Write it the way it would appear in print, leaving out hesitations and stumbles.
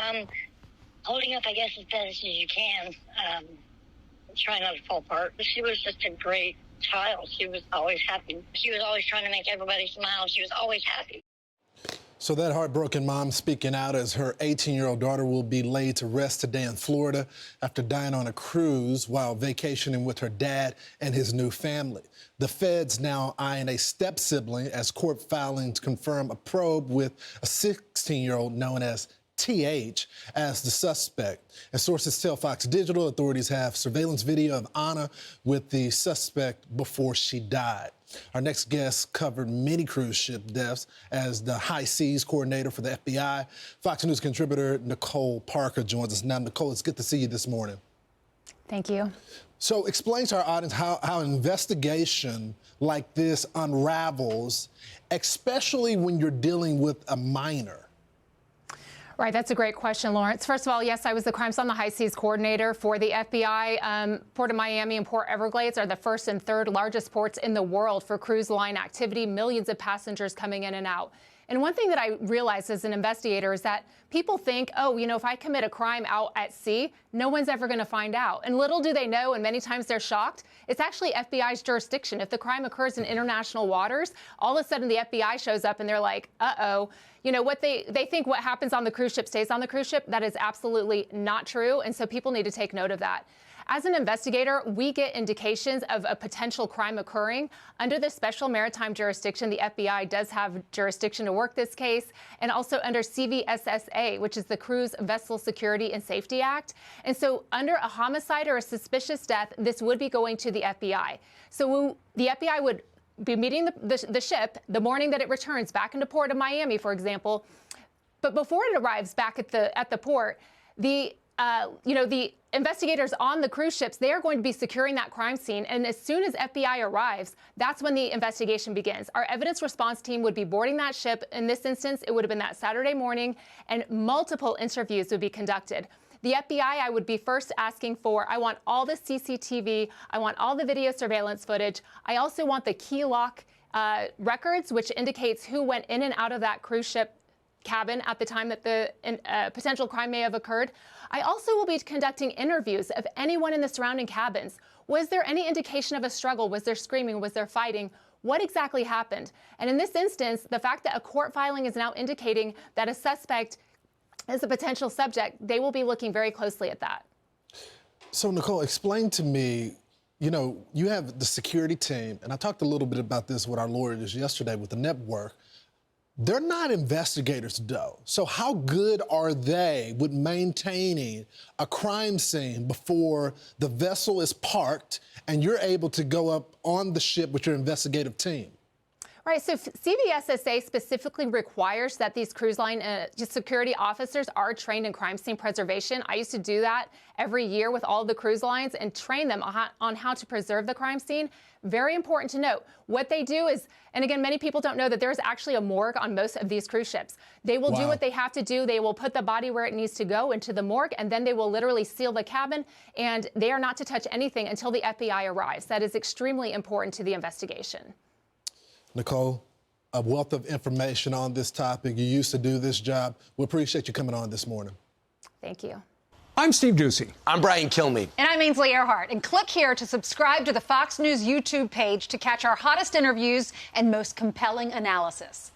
time holding up, I guess, as best as you can, trying not to fall apart. But she was just a great child. She was always happy. She was always trying to make everybody smile. She was always happy. So that heartbroken mom speaking out as her 18-year-old daughter will be laid to rest today in Florida after dying on a cruise while vacationing with her dad and his new family. The feds now eyeing a step-sibling as court filings confirm a probe with a 16-year-old known as TH as the suspect. As sources tell Fox Digital, authorities have surveillance video of Anna with the suspect before she died. Our next guest covered many cruise ship deaths as the high seas coordinator for the FBI. Fox News contributor Nicole Parker joins us now. Nicole, it's good to see you this morning. Thank you. So explain to our audience how an investigation like this unravels, especially when you're dealing with a minor. Right, that's a great question, Lawrence. First of all, yes, I was the Crimes on the High Seas coordinator for the FBI. Port of Miami and Port Everglades are the first and third largest ports in the world for cruise line activity, millions of passengers coming in and out. And one thing that I realized as an investigator is that people think, oh, you know, if I commit a crime out at sea, no one's ever going to find out. And little do they know, and many times they're shocked, it's actually FBI's jurisdiction. If the crime occurs in international waters, all of a sudden the FBI shows up and they're like, uh-oh. You know, what they think what happens on the cruise ship stays on the cruise ship. That is absolutely not true. And so people need to take note of that. As an investigator, we get indications of a potential crime occurring. Under the special maritime jurisdiction, the FBI does have jurisdiction to work this case, and also under CVSSA, which is the Cruise Vessel Security and Safety Act. And so under a homicide or a suspicious death, this would be going to the FBI. So the FBI would be meeting the ship the morning that it returns back into Port of Miami, for example. But before it arrives back at the port, the investigators on the cruise ships, they are going to be securing that crime scene. And as soon as FBI arrives, that's when the investigation begins. Our evidence response team would be boarding that ship. In this instance, it would have been that Saturday morning, and multiple interviews would be conducted. The FBI, I would be first asking for, I want all the CCTV, I want all the video surveillance footage. I also want the key lock records, which indicates who went in and out of that cruise ship cabin at the time that the potential crime may have occurred. I also will be conducting interviews of anyone in the surrounding cabins. Was there any indication of a struggle? Was there screaming? Was there fighting? What exactly happened? And in this instance, the fact that a court filing is now indicating that a suspect is a potential subject, they will be looking very closely at that. So, Nicole, explain to me, you know, you have the security team, and I talked a little bit about this with our lawyers yesterday with the network. They're not investigators, though. So how good are they with maintaining a crime scene before the vessel is parked and you're able to go up on the ship with your investigative team? Right, so CVSSA specifically requires that these cruise line security officers are trained in crime scene preservation. I used to do that every year with all the cruise lines and train them on how to preserve the crime scene. Very important to note. What they do is, and again, many people don't know that there's actually a morgue on most of these cruise ships. They will do what they have to do. They will put the body where it needs to go, into the morgue, and then they will literally seal the cabin, and they are not to touch anything until the FBI arrives. That is extremely important to the investigation. Nicole, a wealth of information on this topic. You used to do this job. We appreciate you coming on this morning. Thank you. I'm Steve Doocy. I'm Brian Kilmeade. And I'm Ainsley Earhart. And click here to subscribe to the Fox News YouTube page to catch our hottest interviews and most compelling analysis.